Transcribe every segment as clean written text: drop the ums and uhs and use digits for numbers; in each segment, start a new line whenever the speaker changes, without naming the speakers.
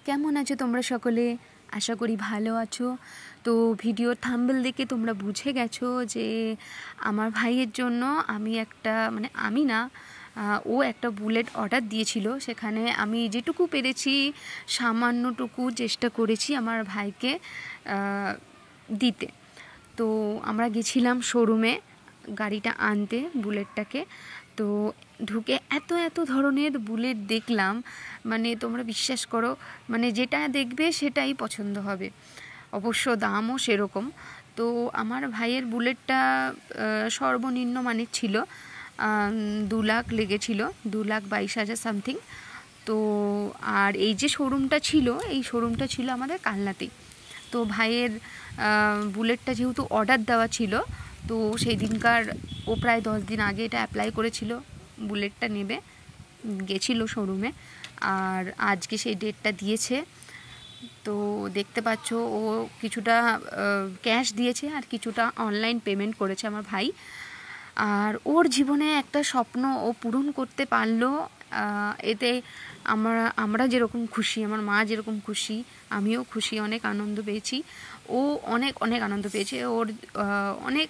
কেমন আছো তোমরা সকলে? আশা করি ভালো আছো। তো ভিডিওর থাম্বনেল দেখে তোমরা বুঝে গেছো যে আমার ভাইয়ের জন্য আমি একটা ও একটা বুলেট অর্ডার দিয়েছিল। সেখানে আমি যেটুকু পেরেছি সামান্যটুকু চেষ্টা করেছি আমার ভাইকে দিতে। তো আমরা গেছিলাম শোরুমে গাড়িটা আনতে, বুলেটটাকে। তো ঢুকে এত ধরনের বুলেট দেখলাম, মানে তোমরা বিশ্বাস করো, মানে যেটা দেখবে সেটাই পছন্দ হবে, অবশ্য দামও সেরকম। তো আমার ভাইয়ের বুলেটটা সর্বনিম্ন মানের ছিল, 2 লাখ লেগেছিল, 2,22,000 সামথিং। তো আর এই যে শোরুমটা ছিল, এই শোরুমটা ছিল আমাদের কালনাতেই। তো ভাইয়ের বুলেটটা যেহেতু অর্ডার দেওয়া ছিল, তো সেই দিনকার ও প্রায় 10 দিন আগে এটা অ্যাপ্লাই করেছিল, বুলেটটা নেবে গেছিল শোরুমে। আর আজকে সেই ডেটটা দিয়েছে। তো দেখতে পাচ্ছ ও কিছুটা ক্যাশ দিয়েছে আর কিছুটা অনলাইন পেমেন্ট করেছে আমার ভাই। আর ওর জীবনে একটা স্বপ্ন ও পূরণ করতে পারলো। এতে আমরা যেরকম খুশি, আমার মা যেরকম খুশি, আমিও খুশি, অনেক আনন্দ পেয়েছি। ও অনেক আনন্দ পেয়েছে। ওর অনেক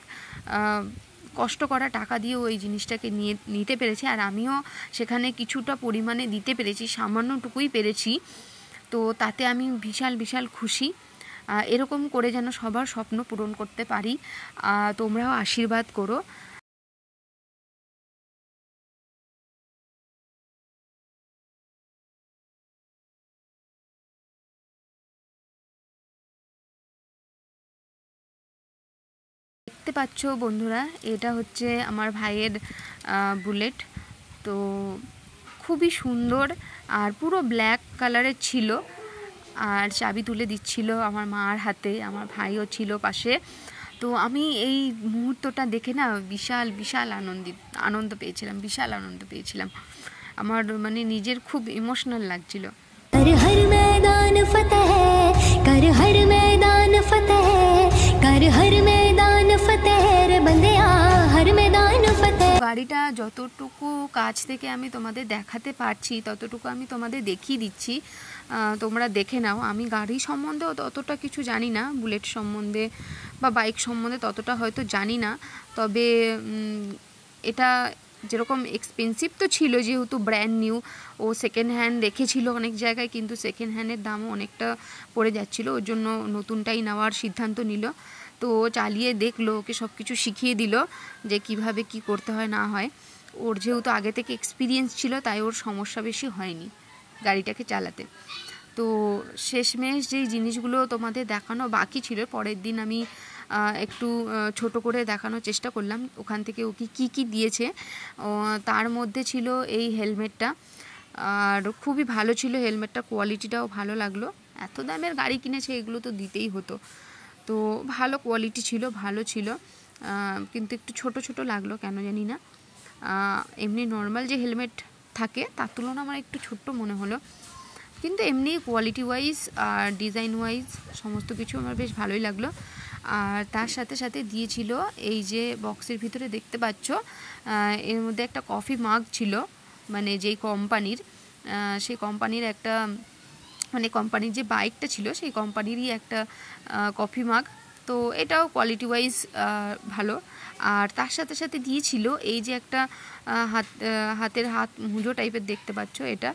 কষ্ট করা টাকা দিয়ে ওই জিনিসটাকে নিতে পেরেছে, আর আমিও সেখানে কিছুটা পরিমাণে দিতে পেরেছি, সামান্যটুকুই পেরেছি। তো তাতে আমি বিশাল খুশি। এরকম করে যেন সবার স্বপ্ন পূরণ করতে পারি। তোমরাও আশীর্বাদ করো। দেখতে পাচ্ছ বন্ধুরা, এটা হচ্ছে আমার ভাইয়ের বুলেট। তো খুবই সুন্দর আর পুরো ব্ল্যাক কালারের ছিল। আর চাবি তুলে দিচ্ছিল আমার মার হাতে, আমার ভাইও ছিল পাশে। তো আমি এই মুহূর্তটা দেখে না বিশাল আনন্দ পেয়েছিলাম। আমার মানে নিজের খুব ইমোশনাল লাগছিল। গাড়িটা যতটুকু কাছ থেকে আমি তোমাদের দেখাতে পারছি ততটুকু আমি তোমাদের দেখিয়ে দিচ্ছি, তোমরা দেখে নাও। আমি গাড়ি সম্বন্ধেও ততটা কিছু জানি না, বুলেট সম্বন্ধে বা বাইক সম্বন্ধে ততটা হয়তো জানি না। তবে এটা যেরকম এক্সপেন্সিভ তো ছিল, যেহেতু ব্র্যান্ড নিউ, ও সেকেন্ড হ্যান্ড রেখেছিল অনেক জায়গায়, কিন্তু সেকেন্ড হ্যান্ডের দামও অনেকটা পড়ে যাচ্ছিলো, ওর জন্য নতুনটাই নেওয়ার সিদ্ধান্ত নিল। তো চালিয়ে দেখলো, ওকে সব কিছু শিখিয়ে দিল যে কিভাবে কি করতে হয় না হয়। ওর যেহেতু আগে থেকে এক্সপিরিয়েন্স ছিল, তাই ওর সমস্যা বেশি হয়নি গাড়িটাকে চালাতে। তো শেষমেশ যেই জিনিসগুলো তোমাদের দেখানো বাকি ছিল, পরের দিন আমি একটু ছোট করে দেখানোর চেষ্টা করলাম ওখান থেকে ওকে কী দিয়েছে। তার মধ্যে ছিল এই হেলমেটটা, আর খুবই ভালো ছিল হেলমেটটা, কোয়ালিটিটাও ভালো লাগলো। এত দামের গাড়ি কিনেছে, এগুলো তো দিতেই হতো। তো ভালো কোয়ালিটি ছিল, ভালো ছিল, কিন্তু একটু ছোট লাগলো কেন জানি না। এমনি নর্মাল যে হেলমেট থাকে তার তুলনায় আমার একটু ছোট্ট মনে হলো, কিন্তু এমনি কোয়ালিটি ওয়াইজ আর ডিজাইন ওয়াইজ সমস্ত কিছু আমার বেশ ভালোই লাগলো। আর তার সাথে দিয়েছিল এই যে বক্সের ভিতরে দেখতে পাচ্ছ, এর মধ্যে একটা কফি মাগ ছিল, মানে যেই কোম্পানির, সেই কোম্পানির একটা, মানে কোম্পানির যে বাইকটা ছিল সেই কোম্পানিরই একটা কফি মাগ। তো এটাও কোয়ালিটি ওয়াইজ ভালো। আর তার সাথে দিয়েছিল এই যে একটা হাতের হাত মুজো টাইপের দেখতে পাচ্ছ, এটা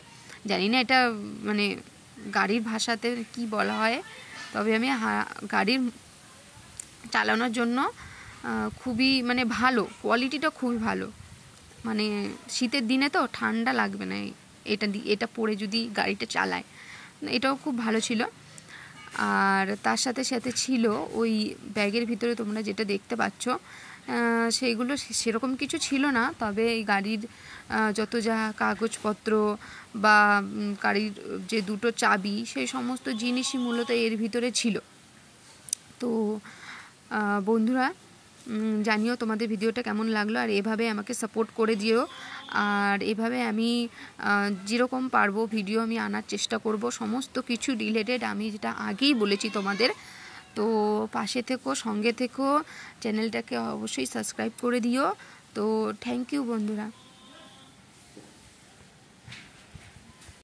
জানি না এটা মানে গাড়ির ভাষাতে কি বলা হয়, তবে আমি গাড়ির চালানোর জন্য খুবই মানে ভালো, কোয়ালিটিটা খুবই ভালো, মানে শীতের দিনে তো ঠান্ডা লাগবে না এটা পরে যদি গাড়িটা চালায়, এটাও খুব ভালো ছিল। আর তার সাথে ছিল ওই ব্যাগের ভিতরে তোমরা যেটা দেখতে পাচ্ছ, সেইগুলো সেরকম কিছু ছিল না, তবে এই গাড়ির যত যা কাগজপত্র বা গাড়ির যে 2টো চাবি, সেই সমস্ত জিনিসই মূলত এর ভিতরে ছিল। তো বন্ধুরা, জানিও তোমাদের ভিডিওটা কেমন লাগলো, আর এভাবে আমাকে সাপোর্ট করে দিও। আর এভাবে আমি যেরকম পারবো ভিডিও আমি আনার চেষ্টা করব, সমস্ত কিছু রিলেটেড, আমি যেটা আগেই বলেছি তোমাদের। তো পাশে থেকো, সঙ্গে থেকো, চ্যানেলটাকে অবশ্যই সাবস্ক্রাইব করে দিও। তো থ্যাংক ইউ বন্ধুরা।